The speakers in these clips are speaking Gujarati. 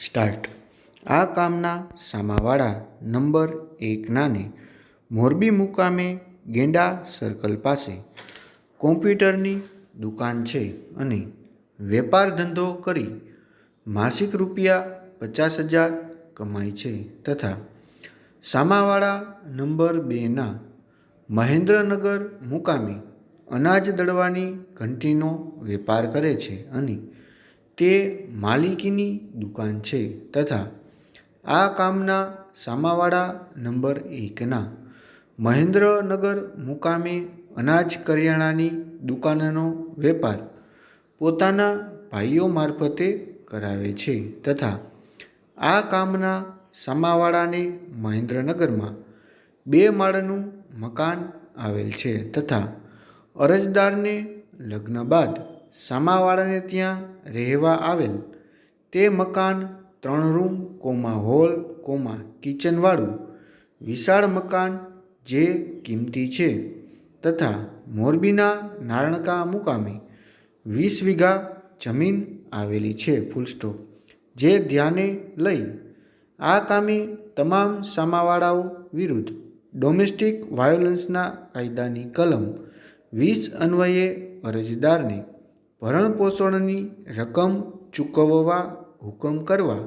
સ્ટાર્ટ. આ કામના સામાવાળા નંબર 1 ને મોરબી મુકામે ગેંડા સર્કલ પાસે કોમ્પ્યુટરની દુકાન છે અને વેપાર ધંધો કરી માસિક રૂપિયા 50,000 કમાય છે તથા સામાવાળા નંબર 2 મહેન્દ્રનગર મુકામે અનાજ દળવાની ઘંટીનો વેપાર કરે છે અને તે માલિકીની દુકાન છે તથા આ કામના સામાવાળા નંબર 1 મહેન્દ્રનગર મુકામે અનાજ કરિયાણાની દુકાનનો વેપાર પોતાના ભાઈઓ મારફતે કરાવે છે તથા આ કામના સામાવાળાને મહેન્દ્રનગરમાં 2 માળનું મકાન આવેલ છે તથા અરજદારને લગ્ન બાદ સામાવાળાને ત્યાં રહેવા આવેલ તે મકાન 3 રૂમ હોલ કિચનવાળું વિશાળ મકાન જે કિંમતી છે તથા મોરબીના નારણકા મુકામે 20 વીઘા જમીન આવેલી છે જે ધ્યાને લઈ આ કામે તમામ સામાવાળાઓ વિરુદ્ધ ડોમેસ્ટિક વાયોલન્સના કાયદાની કલમ 20 અન્વયે અરજદારને ભરણપોષણની રકમ ચૂકવવા હુકમ કરવા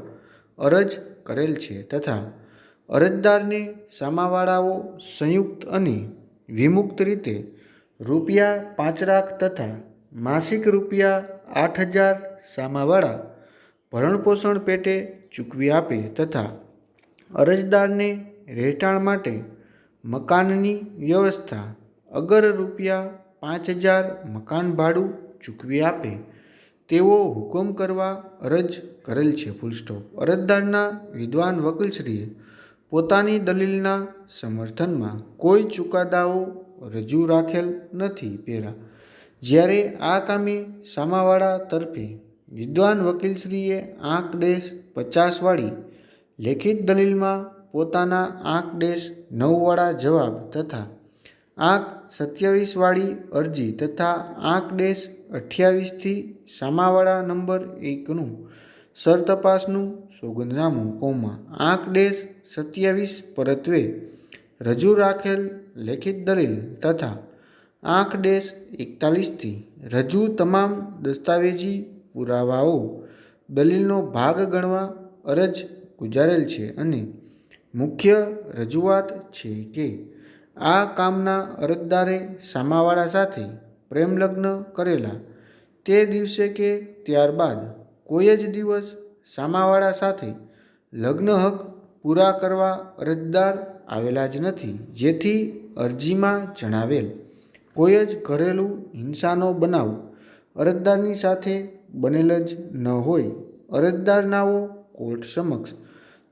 અરજ કરેલ છે તથા અરજદારને સામાવાળાઓ સંયુક્ત અને વિમુક્ત રીતે રૂપિયા 5 લાખ તથા માસિક રૂપિયા 8,000 સામાવાળા ભરણપોષણ પેટે ચૂકવી આપે તથા અરજદારને રહેઠાણ માટે મકાનની વ્યવસ્થા અગર રૂપિયા 5,000 મકાન ભાડું ચૂકવી આપે તેવો હુકમ કરવા અરજ કરેલ છે અરજદારના વિદ્વાન વકીલશ્રીએ પોતાની દલીલના સમર્થનમાં કોઈ ચુકાદાઓ રજૂ રાખેલ નથી. જ્યારે આ કામે સામાવાળા તરફે વિદ્વાન વકીલશ્રીએ 8-50 વાળી લેખિત દલીલમાં પોતાના 8-9 વાળા જવાબ તથા 8-27 વાળી અરજી તથા 8-28 થી સામાવાળા નંબર 1 સરતપાસનું સોગંદનામું 8-27 પરત્વે રજૂ રાખેલ લેખિત દલીલ તથા 8-41 થી રજૂ તમામ દસ્તાવેજી પુરાવાઓ દલીલનો ભાગ ગણવા અરજ ગુજારેલ છે અને મુખ્ય રજૂઆત છે કે આ કામના અરજદારે સામાવાળા સાથે પ્રેમલગ્ન કરેલા તે દિવસે કે ત્યારબાદ કોઈ જ દિવસ સામાવાળા સાથે લગ્ન હક પૂરા કરવા અરજદાર આવેલા જ નથી, જેથી અરજીમાં જણાવેલ કોઈ જ ઘરેલું હિંસાનો બનાવ અરજદારની સાથે બનેલ જ ન હોય. અરજદારનાઓ કોર્ટ સમક્ષ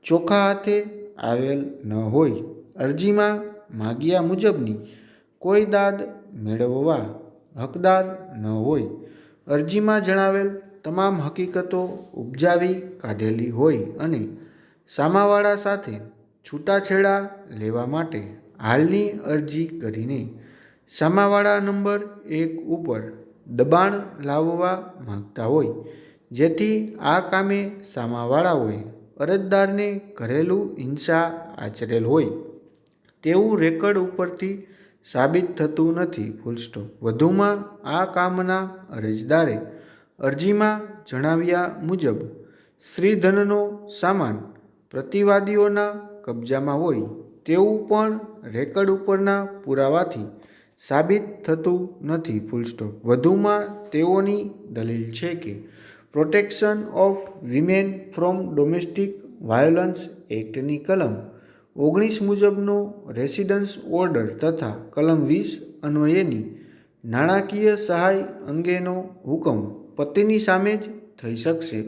ચોખ્ખા હાથે આવેલ ન હોય. અરજીમાં માગ્યા મુજબની કોઈ દાદ મેળવવા હકદાર ન હોય. અરજીમાં જણાવેલ તમામ હકીકતો ઉપજાવી કાઢેલી હોય અને સામાવાળા સાથે છૂટાછેડા લેવા માટે હાલની અરજી કરીને સામાવાળા નંબર 1 ઉપર દબાણ લાવવા માંગતા હોય, જેથી આ કામે સામાવાળાઓએ અરજદારને ઘરેલું હિંસા આચરેલ હોય તેવું રેકર્ડ ઉપરથી સાબિત થતું નથી. વધુમાં આ કામના અરજદારે અરજીમાં જણાવ્યા મુજબ સ્ત્રીધનનો સામાન પ્રતિવાદીઓના કબજામાં હોય તેવું પણ રેકર્ડ ઉપરના પુરાવાથી સાબિત થતું નથી. વધુમાં તેઓની દલીલ છે કે protection of women from domestic violence એક્ટની કલમ 19 મુજબનો રેસિડન્સ ઓર્ડર તથા કલમ 20 અન્વયેની નાણાકીય સહાય અંગેનો હુકમ પતિની સામે જ થઈ શકશે.